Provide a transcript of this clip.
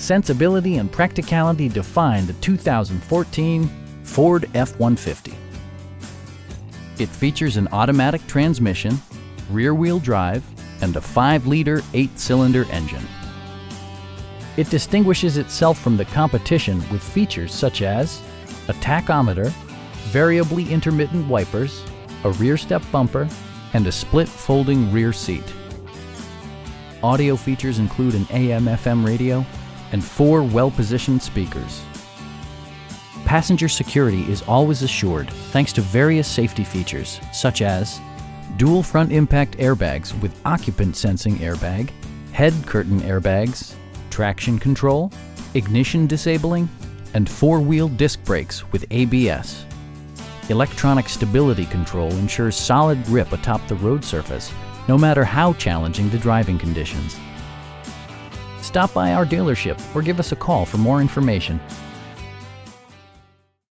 sensibility and practicality define the 2014 Ford F-150. It features an automatic transmission, rear-wheel drive, and a 5-liter 8-cylinder engine. It distinguishes itself from the competition with features such as a tachometer, variably intermittent wipers, a rear step bumper, and a split folding rear seat. Audio features include an AM/FM radio and 4 well-positioned speakers. Passenger security is always assured thanks to various safety features such as dual front impact airbags with occupant sensing airbag, head curtain airbags, traction control, ignition disabling, and 4-wheel disc brakes with ABS. Electronic stability control ensures solid grip atop the road surface, no matter how challenging the driving conditions. Stop by our dealership or give us a call for more information.